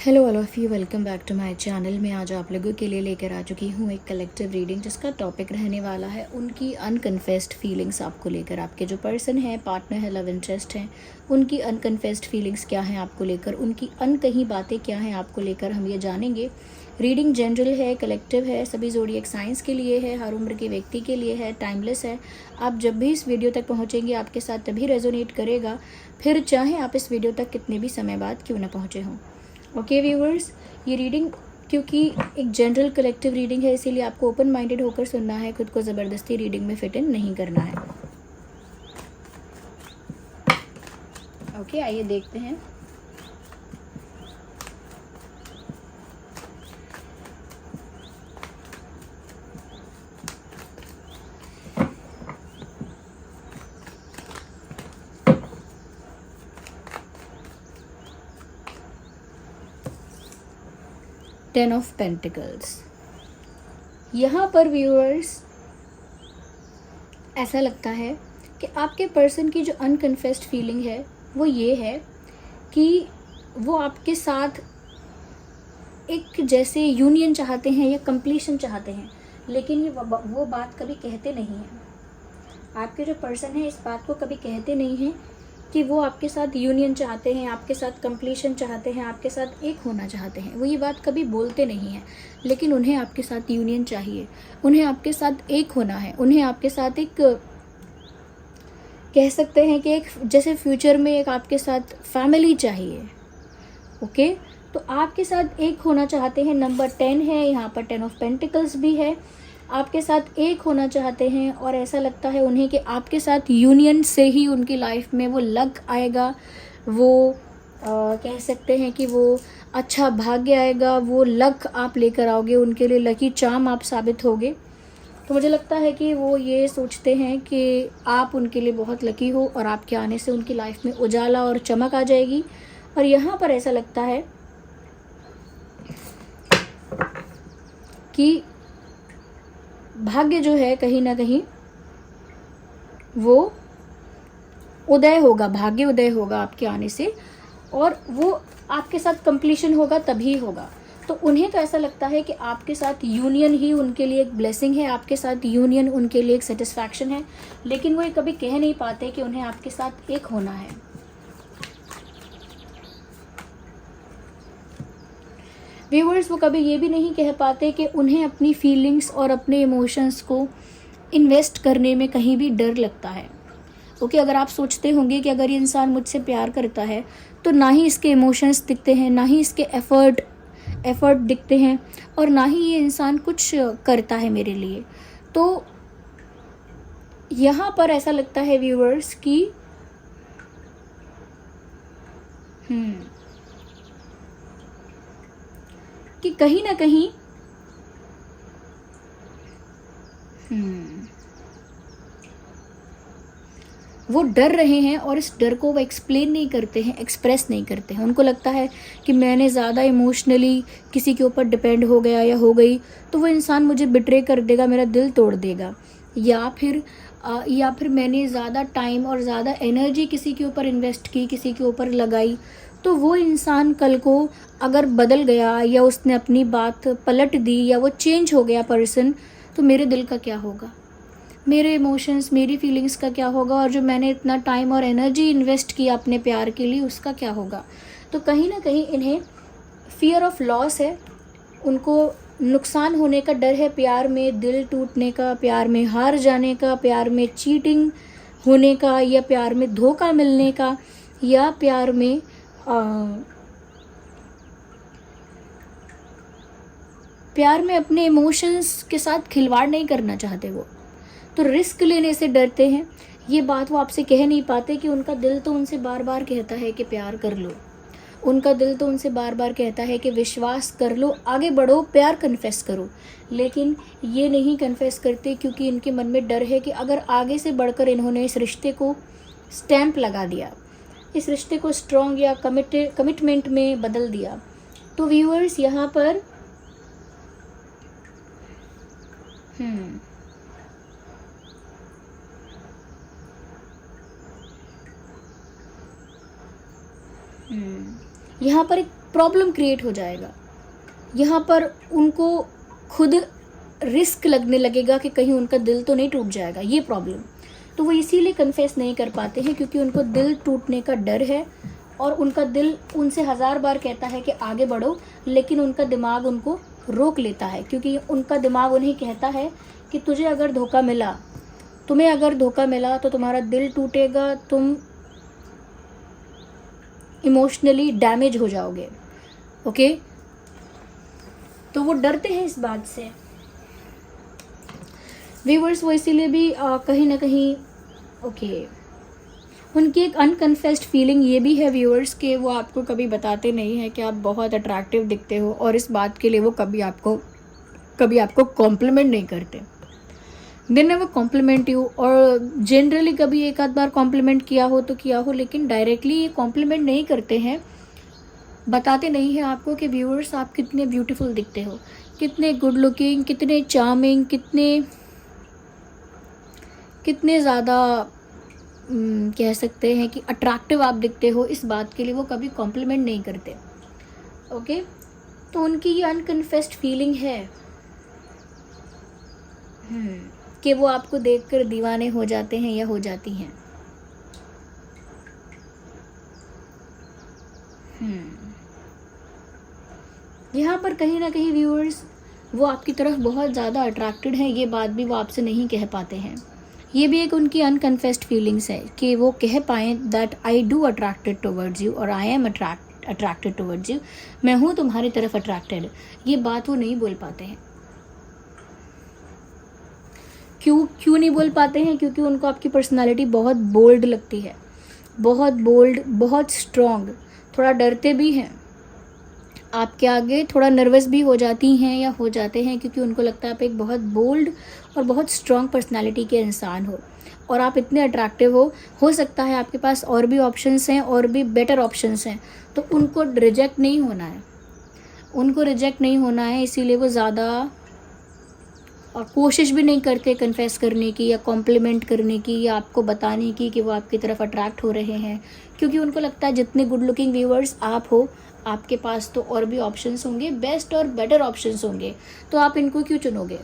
Hello all of you, welcome back to my channel. मैं आज आप लोगों के लिए लेकर आ चुकी हूँ एक कलेक्टिव रीडिंग जिसका टॉपिक रहने वाला है उनकी अनकन्फेस्ड फीलिंग्स। आपको लेकर, आपके जो पर्सन है, पार्टनर है, लव इंटरेस्ट है, उनकी अनकन्फेस्ड फीलिंग्स क्या हैं आपको लेकर, उनकी अनकही बातें क्या हैं आपको लेकर, हम ये जानेंगे। रीडिंग जनरल है, कलेक्टिव है, सभी ज़ोडिएक साइंस के लिए है, हर उम्र के व्यक्ति के लिए है, टाइमलेस है। आप जब भी इस वीडियो तक पहुँचेंगे आपके साथ तभी रेजोनेट करेगा, फिर चाहे आप इस वीडियो तक कितने भी समय बाद क्यों ना पहुँचे हों। ओके व्यूवर्स, ये रीडिंग क्योंकि एक जनरल कलेक्टिव रीडिंग है, इसीलिए आपको ओपन माइंडेड होकर सुनना है, खुद को ज़बरदस्ती रीडिंग में फिट इन नहीं करना है। ओके, आइए देखते हैं। Ten of pentacles. यहाँ पर व्यूअर्स ऐसा लगता है कि आपके पर्सन की जो अनकन्फेस्ड फीलिंग है वो ये है कि वो आपके साथ एक जैसे यूनियन चाहते हैं या कंप्लीशन चाहते हैं, लेकिन ये वो बात कभी कहते नहीं हैं। आपके जो पर्सन है इस बात को कभी कहते नहीं हैं कि वो आपके साथ यूनियन चाहते हैं, आपके साथ कंप्लीशन चाहते हैं, आपके साथ एक होना चाहते हैं। वो ये बात कभी बोलते नहीं हैं, लेकिन उन्हें आपके साथ यूनियन चाहिए, उन्हें आपके साथ एक होना है, उन्हें आपके साथ एक, कह सकते हैं कि एक जैसे फ्यूचर में एक आपके साथ फैमिली चाहिए। ओके, तो आपके साथ एक होना चाहते हैं। नंबर 10 है यहाँ पर, 10 ऑफ पेंटिकल्स भी है। आपके साथ एक होना चाहते हैं और ऐसा लगता है उन्हें कि आपके साथ यूनियन से ही उनकी लाइफ में वो लक आएगा, वो कह सकते हैं कि वो अच्छा भाग्य आएगा, वो लक आप लेकर आओगे, उनके लिए लकी चार्म आप साबित होगे। तो मुझे लगता है कि वो ये सोचते हैं कि आप उनके लिए बहुत लकी हो और आपके आने से उनकी लाइफ में उजाला और चमक आ जाएगी। और यहाँ पर ऐसा लगता है कि भाग्य जो है कहीं ना कहीं वो उदय होगा, भाग्य उदय होगा आपके आने से, और वो आपके साथ कंप्लीशन होगा तभी होगा। तो उन्हें तो ऐसा लगता है कि आपके साथ यूनियन ही उनके लिए एक ब्लेसिंग है, आपके साथ यूनियन उनके लिए एक सेटिस्फैक्शन है, लेकिन वो ये कभी कह नहीं पाते कि उन्हें आपके साथ एक होना है। व्यूअर्स, वो कभी ये भी नहीं कह पाते कि उन्हें अपनी फीलिंग्स और अपने इमोशंस को इन्वेस्ट करने में कहीं भी डर लगता है। ओके, अगर आप सोचते होंगे कि अगर ये इंसान मुझसे प्यार करता है तो ना ही इसके इमोशंस दिखते हैं, ना ही इसके एफर्ट दिखते हैं, और ना ही ये इंसान कुछ करता है मेरे लिए, तो यहाँ पर ऐसा लगता है व्यूअर्स कि कहीं ना कहीं वो डर रहे हैं और इस डर को वो एक्सप्लेन नहीं करते हैं, एक्सप्रेस नहीं करते हैं। उनको लगता है कि मैंने ज़्यादा इमोशनली किसी के ऊपर डिपेंड हो गया या हो गई तो वो इंसान मुझे बिट्रे कर देगा, मेरा दिल तोड़ देगा, या फिर मैंने ज़्यादा टाइम और ज़्यादा एनर्जी किसी के ऊपर इन्वेस्ट की, किसी के ऊपर लगाई, तो वो इंसान कल को अगर बदल गया या उसने अपनी बात पलट दी या वो चेंज हो गया पर्सन, तो मेरे दिल का क्या होगा, मेरे इमोशंस, मेरी फीलिंग्स का क्या होगा, और जो मैंने इतना टाइम और एनर्जी इन्वेस्ट किया अपने प्यार के लिए उसका क्या होगा। तो कहीं ना कहीं इन्हें फियर ऑफ लॉस है, उनको नुकसान होने का डर है, प्यार में दिल टूटने का, प्यार में हार जाने का, प्यार में चीटिंग होने का, या प्यार में धोखा मिलने का, या प्यार में अपने इमोशंस के साथ खिलवाड़ नहीं करना चाहते वो, तो रिस्क लेने से डरते हैं। ये बात वो आपसे कह नहीं पाते कि उनका दिल तो उनसे बार बार कहता है कि प्यार कर लो, उनका दिल तो उनसे बार बार कहता है कि विश्वास कर लो, आगे बढ़ो, प्यार कन्फेस करो, लेकिन ये नहीं कन्फेस करते क्योंकि इनके मन में डर है कि अगर आगे से बढ़कर इन्होंने इस रिश्ते को स्टैंप लगा दिया, इस रिश्ते को स्ट्रॉन्ग या कमिटमेंट में बदल दिया, तो व्यूअर्स यहाँ पर यहाँ पर एक प्रॉब्लम क्रिएट हो जाएगा। यहाँ पर उनको खुद रिस्क लगने लगेगा कि कहीं उनका दिल तो नहीं टूट जाएगा, ये प्रॉब्लम। तो वो इसीलिए कन्फेस नहीं कर पाते हैं क्योंकि उनको दिल टूटने का डर है और उनका दिल उनसे 1000 बार कहता है कि आगे बढ़ो, लेकिन उनका दिमाग उनको रोक लेता है क्योंकि उनका दिमाग उन्हें कहता है कि तुम्हें अगर धोखा मिला तो तुम्हारा दिल टूटेगा, तुम इमोशनली डैमेज हो जाओगे। ओके, तो वो डरते हैं इस बात से। व्यूअर्स, वो इसीलिए भी कहीं ना कहीं उनकी एक अनकन्फेस्ड फीलिंग ये भी है व्यूअर्स कि वो आपको कभी बताते नहीं हैं कि आप बहुत अट्रैक्टिव दिखते हो, और इस बात के लिए वो कभी आपको कॉम्प्लीमेंट नहीं करते। दे नेवर कॉम्प्लीमेंट यू, और जनरली कभी एक आध बार कॉम्प्लीमेंट किया हो, लेकिन डायरेक्टली ये कॉम्प्लीमेंट नहीं करते हैं, बताते नहीं हैं आपको कि व्यूअर्स आप कितने ब्यूटीफुल दिखते हो, कितने गुड लुकिंग, कितने चार्मिंग, कितने ज़्यादा कह सकते हैं कि अट्रैक्टिव आप दिखते हो। इस बात के लिए वो कभी कॉम्प्लीमेंट नहीं करते। ओके, तो उनकी ये अनकन्फेस्ड फीलिंग है कि वो आपको देखकर दीवाने हो जाते हैं या हो जाती हैं। यहाँ पर कहीं ना कहीं व्यूअर्स वो आपकी तरफ बहुत ज़्यादा अट्रैक्टेड हैं, ये बात भी वो आपसे नहीं कह पाते हैं। ये भी एक उनकी अनकन्फेस्ड फीलिंग्स है कि वो कह पाएँ that I do attracted towards you और I am attracted towards you, मैं हूँ तुम्हारी तरफ अट्रैक्टेड। ये बात वो नहीं बोल पाते हैं। क्यों नहीं बोल पाते हैं? क्योंकि उनको आपकी पर्सनालिटी बहुत बोल्ड लगती है, बहुत बोल्ड, बहुत स्ट्रॉन्ग। थोड़ा डरते भी हैं आपके आगे, थोड़ा नर्वस भी हो जाती हैं या हो जाते हैं क्योंकि उनको लगता है आप एक बहुत बोल्ड और बहुत स्ट्रॉन्ग पर्सनालिटी के इंसान हो और आप इतने अट्रैक्टिव हो सकता है आपके पास और भी ऑप्शंस हैं और भी बेटर ऑप्शंस हैं, तो उनको रिजेक्ट नहीं होना है, इसीलिए वो ज़्यादा कोशिश भी नहीं करते कन्फेस करने की या कॉम्प्लीमेंट करने की या आपको बताने की कि वो आपकी तरफ अट्रैक्ट हो रहे हैं, क्योंकि उनको लगता है जितने गुड लुकिंग व्यूअर्स आप हो, आपके पास तो और भी ऑप्शंस होंगे, बेस्ट और बेटर ऑप्शंस होंगे, तो आप इनको क्यों चुनोगे।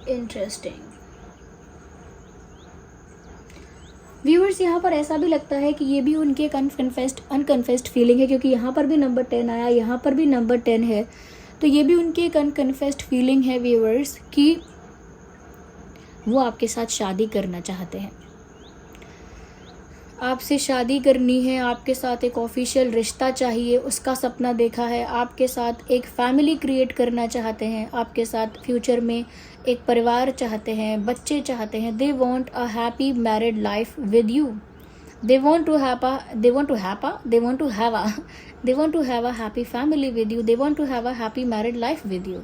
इंटरेस्टिंग व्यूअर्स, यहाँ पर ऐसा भी लगता है कि ये भी उनकी एक अनकन्फेस्ड फीलिंग है, क्योंकि यहाँ पर भी नंबर 10 आया, यहाँ पर भी नंबर 10 है, तो ये भी उनकी एक अनकन्फेस्ड फीलिंग है व्यूअर्स कि वो आपके साथ शादी करना चाहते हैं, आपसे शादी करनी है, आपके साथ एक ऑफिशियल रिश्ता चाहिए, उसका सपना देखा है, आपके साथ एक फैमिली क्रिएट करना चाहते हैं, आपके साथ फ्यूचर में एक परिवार चाहते हैं, बच्चे चाहते हैं। They want a happy married life with you, they want to have a happy family with you, they want to have a happy married life with you.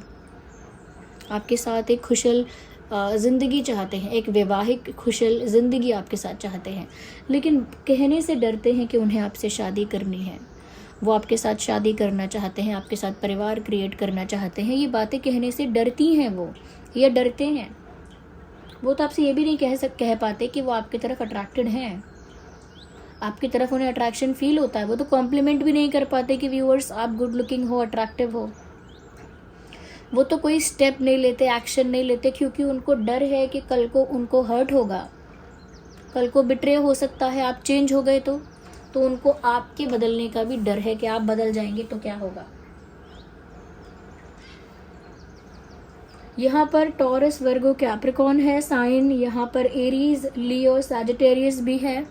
आपके साथ एक खुशल ज़िंदगी चाहते हैं, एक वैवाहिक खुशल ज़िंदगी आपके साथ चाहते हैं, लेकिन कहने से डरते हैं कि उन्हें आपसे शादी करनी है। वो आपके साथ शादी करना चाहते हैं, आपके साथ परिवार क्रिएट करना चाहते हैं। ये बातें कहने से डरती हैं वो, ये डरते हैं। वो तो आपसे ये भी नहीं कह पाते कि वो आपकी तरफ अट्रैक्टेड हैं, आपकी तरफ उन्हें अट्रैक्शन फील होता है। वो तो कॉम्प्लीमेंट भी नहीं कर पाते कि व्यूअर्स आप गुड लुकिंग हो, अट्रैक्टिव हो। वो तो कोई स्टेप नहीं लेते, एक्शन नहीं लेते, क्योंकि उनको डर है कि कल को उनको हर्ट होगा, कल को बिट्रे हो सकता है आप चेंज हो गए तो उनको आपके बदलने का भी डर है कि आप बदल जाएंगे तो क्या होगा। यहाँ पर टॉरस, वर्गो, कैप्रिकॉर्न है साइन, यहाँ पर एरीज, लियो, सैजिटेरियस भी है,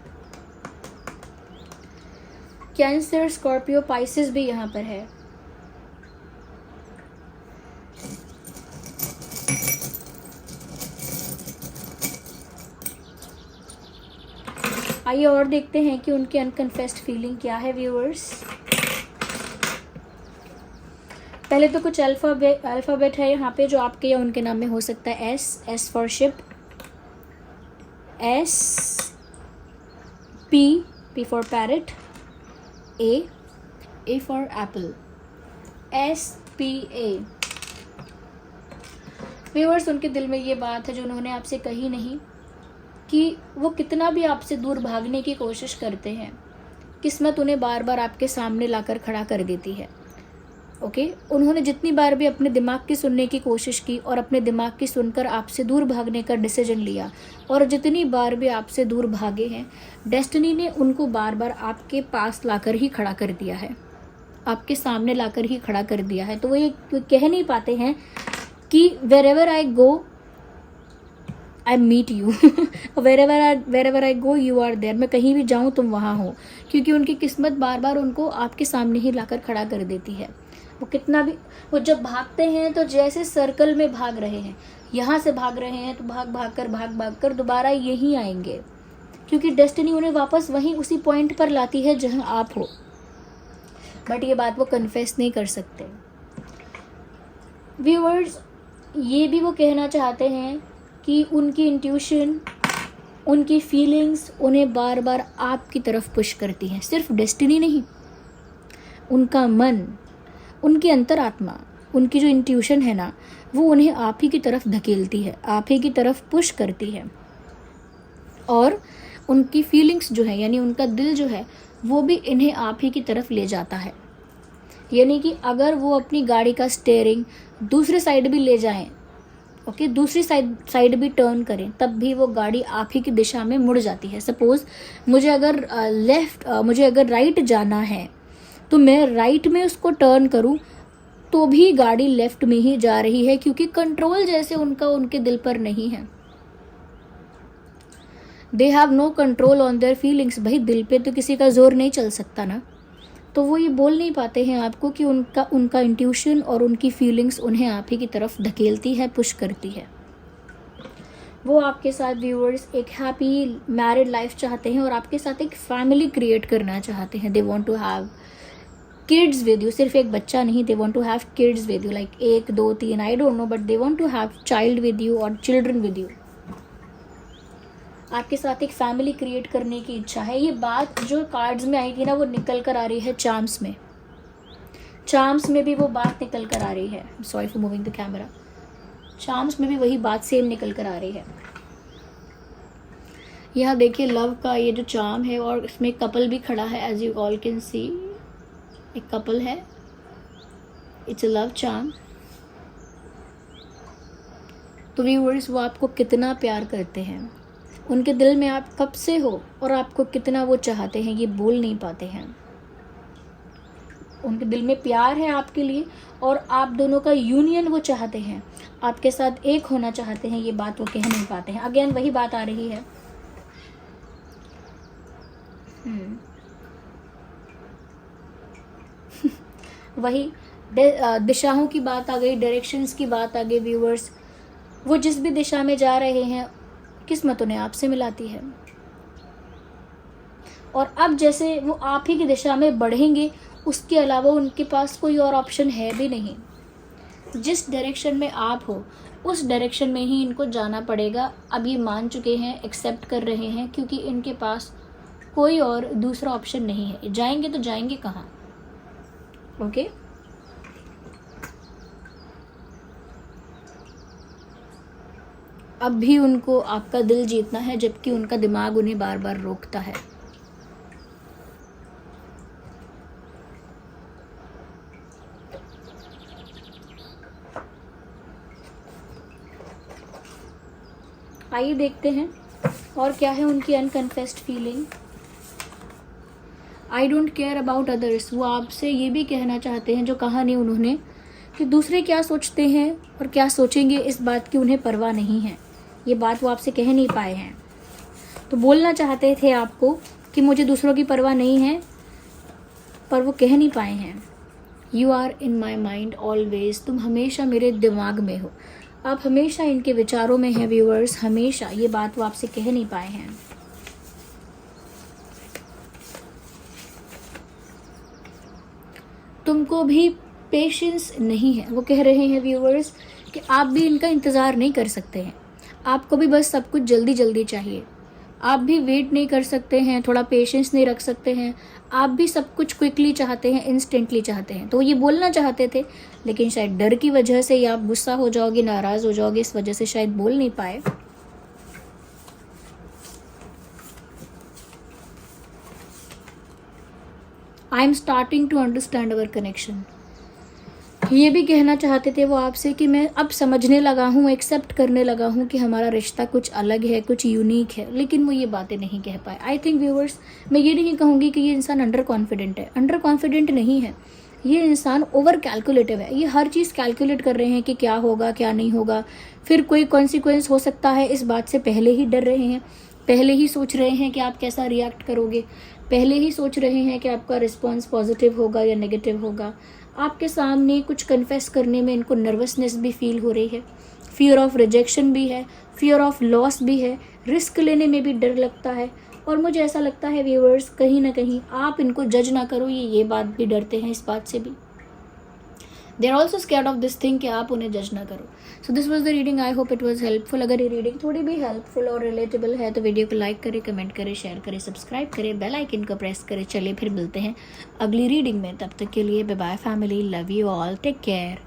कैंसर, स्कॉर्पियो, पाइसिस भी यहाँ पर है। आइए और देखते हैं कि उनकी अनकन्फेस्ड फीलिंग क्या है व्यूअर्स। पहले तो कुछ अल्फ़ाबेट है यहाँ पे जो आपके या उनके नाम में हो सकता है। S for ship, S, P for parrot, A for Apple, SPA। Viewers, उनके दिल में ये बात है जो उन्होंने आपसे कही नहीं, कि वो कितना भी आपसे दूर भागने की कोशिश करते हैं, किस्मत उन्हें बार बार आपके सामने लाकर खड़ा कर देती है। ओके, उन्होंने जितनी बार भी अपने दिमाग की सुनने की कोशिश की और अपने दिमाग की सुनकर आपसे दूर भागने का डिसीजन लिया, और जितनी बार भी आपसे दूर भागे हैं, डेस्टिनी ने उनको बार बार आपके पास लाकर ही खड़ा कर दिया है, आपके सामने लाकर ही खड़ा कर दिया है। तो वो ये कह नहीं पाते हैं कि wherever I go I meet you, wherever I go you are there, मैं कहीं भी जाऊँ तुम वहाँ हो, क्योंकि उनकी किस्मत बार बार उनको आपके सामने ही लाकर खड़ा कर देती है। वो कितना भी, वो जब भागते हैं तो जैसे सर्कल में भाग रहे हैं, यहाँ से भाग रहे हैं तो भाग कर दोबारा यहीं आएंगे, क्योंकि डेस्टिनी उन्हें वापस वहीं उसी पॉइंट पर लाती है जहाँ आप हो। बट ये बात वो कन्फेस नहीं कर सकते। व्यूअर्स, ये भी वो कहना चाहते हैं कि उनकी इंट्यूशन, उनकी फीलिंग्स उन्हें बार बार आपकी तरफ पुश करती हैं। सिर्फ डेस्टिनी नहीं, उनका मन, उनकी अंतरात्मा, उनकी जो इंट्यूशन है ना, वो उन्हें आप ही की तरफ धकेलती है, आप ही की तरफ पुश करती है। और उनकी फीलिंग्स जो है, यानी उनका दिल जो है, वो भी इन्हें आप ही की तरफ ले जाता है। यानी कि अगर वो अपनी गाड़ी का स्टीयरिंग दूसरे साइड भी ले जाएं, ओके, दूसरी साइड भी टर्न करें, तब भी वो गाड़ी आप ही की दिशा में मुड़ जाती है। सपोज़ मुझे अगर राइट जाना है, तो मैं राइट में उसको टर्न करूं तो भी गाड़ी लेफ्ट में ही जा रही है, क्योंकि कंट्रोल जैसे उनका उनके दिल पर नहीं है। They have no control on their feelings. भाई, दिल पे तो किसी का जोर नहीं चल सकता ना, तो वो ये बोल नहीं पाते हैं आपको कि उनका इंट्यूशन और उनकी फीलिंग्स उन्हें आप ही की तरफ धकेलती है, पुश करती है। वो आपके साथ व्यूअर्स एक हैप्पी मैरिड लाइफ चाहते हैं और आपके साथ एक फैमिली क्रिएट करना चाहते हैं। They want to have kids with you, सिर्फ एक बच्चा नहीं, they want to have kids with you, like 1 2 3, I don't know, but they want to have child with you और चिल्ड्रन विद यू। आपके साथ एक फैमिली क्रिएट करने की इच्छा है। ये बात जो कार्ड्स में आई थी ना, वो निकल कर आ रही है चार्म्स में। चार्म्स में भी वो बात निकल कर आ रही है। Sorry for moving the camera. Charms में भी वही बात सेम निकल कर आ रही है। यहाँ देखिए लव का ये जो चार्म है, और इसमें कपल भी खड़ा है, as you all can see, एक कपल है, इट्स अ लव चार्म। तो व्यूअर्स, वो आपको कितना प्यार करते हैं, उनके दिल में आप कब से हो और आपको कितना वो चाहते हैं, ये बोल नहीं पाते हैं। उनके दिल में प्यार है आपके लिए, और आप दोनों का यूनियन वो चाहते हैं, आपके साथ एक होना चाहते हैं, ये बात वो कह नहीं पाते हैं। अगेन वही बात आ रही है। वही दिशाओं की बात आ गई, डायरेक्शंस की बात आ गई। व्यूअर्स, वो जिस भी दिशा में जा रहे हैं, किस्मत उन्हें आपसे मिलाती है, और अब जैसे वो आप ही की दिशा में बढ़ेंगे, उसके अलावा उनके पास कोई और ऑप्शन है भी नहीं। जिस डायरेक्शन में आप हो, उस डायरेक्शन में ही इनको जाना पड़ेगा। अब ये मान चुके हैं, एक्सेप्ट कर रहे हैं, क्योंकि इनके पास कोई और दूसरा ऑप्शन नहीं है। जाएंगे तो जाएंगे कहाँ? ओके, अब भी उनको आपका दिल जीतना है, जबकि उनका दिमाग उन्हें बार बार रोकता है। आइए देखते हैं और क्या है उनकी unconfessed feeling. I don't care about others. वो आपसे ये भी कहना चाहते हैं, जो कहा नहीं उन्होंने, कि दूसरे क्या सोचते हैं और क्या सोचेंगे, इस बात की उन्हें परवाह नहीं है। ये बात वो आपसे कह नहीं पाए हैं। तो बोलना चाहते थे आपको कि मुझे दूसरों की परवाह नहीं है, पर वो कह नहीं पाए हैं। You are in my mind always. तुम हमेशा मेरे दिमाग में हो, आप हमेशा इनके विचारों में हैं व्यूअर्स, हमेशा। ये बात वो आपसे कह नहीं पाए हैं। तुमको भी पेशेंस नहीं है। वो कह रहे हैं व्यूअर्स कि आप भी इनका इंतज़ार नहीं कर सकते हैं, आपको भी बस सब कुछ जल्दी जल्दी चाहिए, आप भी वेट नहीं कर सकते हैं, थोड़ा पेशेंस नहीं रख सकते हैं, आप भी सब कुछ क्विकली चाहते हैं, इंस्टेंटली चाहते हैं। तो ये बोलना चाहते थे, लेकिन शायद डर की वजह से या आप गुस्सा हो जाओगे, नाराज़ हो जाओगे, इस वजह से शायद बोल नहीं पाए। I am starting to understand our connection. ये भी कहना चाहते थे वो आपसे कि मैं अब समझने लगा हूँ, एक्सेप्ट करने लगा हूँ कि हमारा रिश्ता कुछ अलग है, कुछ यूनिक है, लेकिन वो ये बातें नहीं कह पाए। आई थिंक व्यूअर्स, मैं ये नहीं कहूँगी कि ये इंसान अंडर कॉन्फिडेंट है, अंडर कॉन्फिडेंट नहीं है, ये इंसान ओवर कैलकुलेटिव है। ये हर चीज़ कैलकुलेट कर रहे हैं कि क्या होगा क्या नहीं होगा, फिर कोई कॉन्सिक्वेंस हो सकता है, इस बात से पहले ही डर रहे हैं, पहले ही सोच रहे हैं कि आप कैसा रिएक्ट करोगे, पहले ही सोच रहे हैं कि आपका रिस्पॉन्स पॉजिटिव होगा या नेगेटिव होगा। आपके सामने कुछ कन्फेस करने में इनको नर्वसनेस भी फील हो रही है, फियर ऑफ रिजेक्शन भी है, फियर ऑफ लॉस भी है, रिस्क लेने में भी डर लगता है। और मुझे ऐसा लगता है व्यूअर्स, कहीं ना कहीं आप इनको जज ना करो, ये बात भी डरते हैं, इस बात से भी they are also scared of this thing कि आप उन्हें जज ना करो। So this was the reading, I hope it was helpful. अगर ये रीडिंग थोड़ी भी हेल्पफुल और रिलेटेबल है तो वीडियो को लाइक करें, कमेंट करें, शेयर करें, सब्सक्राइब करें, बेल आइकन को प्रेस करें। चलिए फिर मिलते हैं अगली रीडिंग में, तब तक के लिए bye bye family, love you all, take care.